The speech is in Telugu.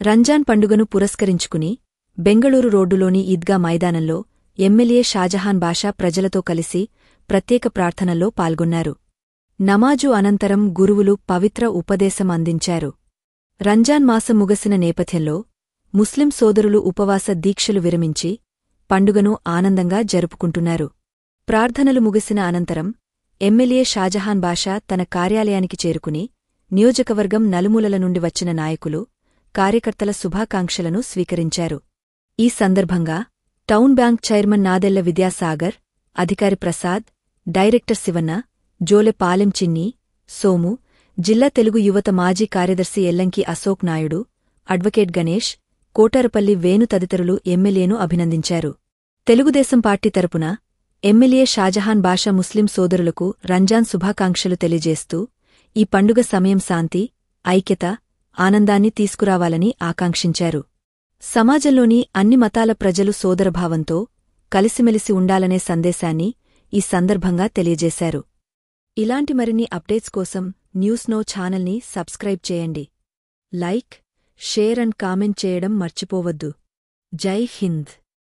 రంజాన్ పండుగను పురస్కరించుకుని బెంగళూరు రోడ్డులోని ఈద్గా మైదానంలో ఎమ్మెల్యే షాజహాన్ బాషా ప్రజలతో కలిసి ప్రత్యేక ప్రార్థనల్లో పాల్గొన్నారు. నమాజు అనంతరం గురువులు పవిత్ర ఉపదేశం అందించారు. రంజాన్ మాసం ముగిసిన నేపథ్యంలో ముస్లిం సోదరులు ఉపవాస దీక్షలు విరమించి పండుగను ఆనందంగా జరుపుకుంటున్నారు. ప్రార్థనలు ముగిసిన అనంతరం ఎమ్మెల్యే షాజహాన్ బాషా తన కార్యాలయానికి చేరుకుని నియోజకవర్గం నలుమూలల నుండి వచ్చిన నాయకులు, కార్యకర్తల శుభాకాంక్షలను స్వీకరించారు. ఈ సందర్భంగా town bank chairman Nadella Vidyasagar, అధికారి ప్రసాద్, డైరెక్టర్ శివన్న, జోలె పాలెం చిన్ని, సోము, జిల్లా తెలుగు యువత మాజీ కార్యదర్శి ఎల్లంకి అశోక్ నాయుడు, అడ్వకేట్ గణేష్, కోటారపల్లి వేణు తదితరులు ఎమ్మెల్యేను అభినందించారు. తెలుగుదేశం పార్టీ తరపున ఎమ్మెల్యే షాజహాన్ బాషా ముస్లిం సోదరులకు రంజాన్ శుభాకాంక్షలు తెలియజేస్తూ ఈ పండుగ సమయం శాంతి, ఐక్యత, ఆనందాన్ని తీసుకురావాలని ఆకాంక్షించారు. సమాజంలోని అన్ని మతాల ప్రజలు సోదరభావంతో కలిసిమెలిసి ఉండాలనే సందేశాన్ని ఈ సందర్భంగా తెలియజేశారు. ఇలాంటి మరిన్ని అప్డేట్స్ కోసం న్యూస్ నో ఛానల్ని సబ్స్క్రైబ్ చేయండి. లైక్, షేర్ అండ్ కామెంట్ చేయడం మర్చిపోవద్దు. జై హింద్.